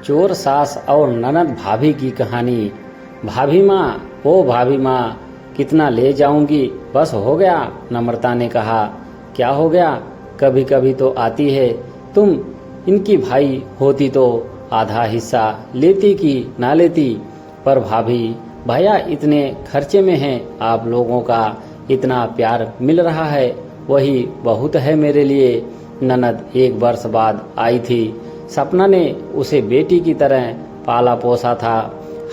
चोर सास और ननद भाभी की कहानी। भाभी माँ, ओ भाभी माँ, कितना ले जाऊंगी, बस हो गया। नम्रता ने कहा, क्या हो गया, कभी कभी तो आती है। तुम इनकी भाई होती तो आधा हिस्सा लेती कि ना लेती। पर भाभी, भैया इतने खर्चे में हैं, आप लोगों का इतना प्यार मिल रहा है, वही बहुत है मेरे लिए। ननद 1 वर्ष बाद आई थी। सपना ने उसे बेटी की तरह पाला पोसा था।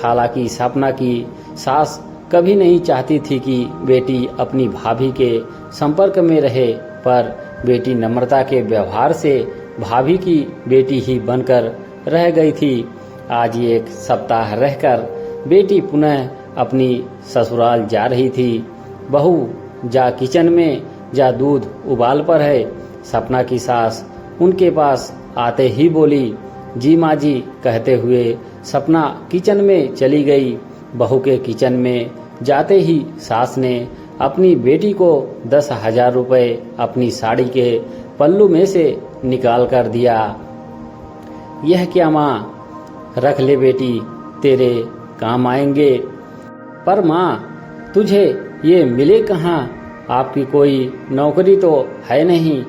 हालांकि सपना की सास कभी नहीं चाहती थी कि बेटी अपनी भाभी के संपर्क में रहे, पर बेटी नम्रता के व्यवहार से भाभी की बेटी ही बनकर रह गई थी। आज 1 सप्ताह रहकर बेटी पुनः अपनी ससुराल जा रही थी। बहू, जा किचन में, जा दूध उबाल पर है। सपना की सास उनके पास आते ही बोली, जी माँ जी कहते हुए सपना किचन में चली गई। बहू के किचन में जाते ही सास ने अपनी बेटी को 10,000 रुपये अपनी साड़ी के पल्लू में से निकाल कर दिया। यह क्या माँ, रख ले बेटी, तेरे काम आएंगे। पर माँ, तुझे ये मिले कहाँ, आपकी कोई नौकरी तो है नहीं।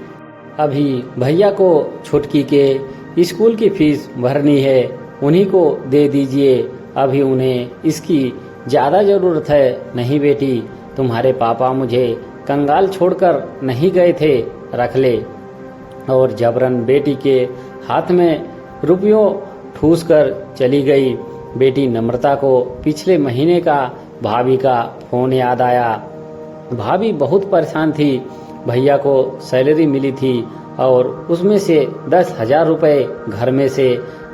अभी भैया को छुटकी के स्कूल की फीस भरनी है, उन्हीं को दे दीजिए, अभी उन्हें इसकी ज़्यादा ज़रूरत है। नहीं बेटी, तुम्हारे पापा मुझे कंगाल छोड़कर नहीं गए थे, रख ले। और जबरन बेटी के हाथ में रुपयों ठूस कर चली गई। बेटी नम्रता को पिछले महीने का भाभी का फोन याद आया। भाभी बहुत परेशान थी। भैया को सैलरी मिली थी और उसमें से 10,000 रुपये घर में से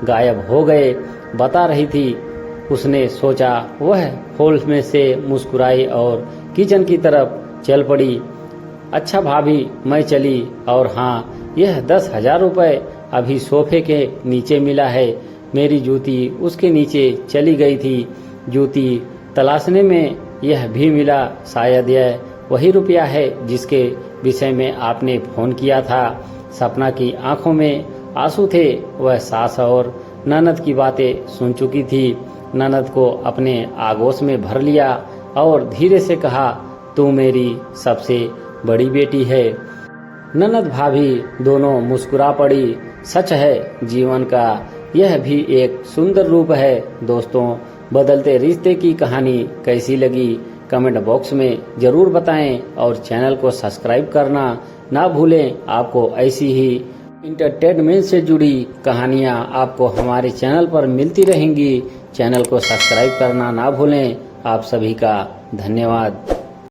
गायब हो गए, बता रही थी। उसने सोचा, वह हॉल में से मुस्कुराई और किचन की तरफ चल पड़ी। अच्छा भाभी, मैं चली, और हाँ, यह 10,000 रुपये अभी सोफे के नीचे मिला है। मेरी जूती उसके नीचे चली गई थी। जूती तलाशने में यह भी मिला। शायद यह वही रुपया है जिसके विषय में आपने फोन किया था। सपना की आंखों में आंसू थे। वह सास और ननद की बातें सुन चुकी थी। ननद को अपने आगोश में भर लिया और धीरे से कहा, तू मेरी सबसे बड़ी बेटी है। ननद भाभी दोनों मुस्कुरा पड़ी। सच है, जीवन का यह भी एक सुंदर रूप है। दोस्तों, बदलते रिश्ते की कहानी कैसी लगी, कमेंट बॉक्स में जरूर बताएं और चैनल को सब्सक्राइब करना ना भूलें। आपको ऐसी ही इंटरटेनमेंट से जुड़ी कहानियां आपको हमारे चैनल पर मिलती रहेंगी। चैनल को सब्सक्राइब करना ना भूलें। आप सभी का धन्यवाद।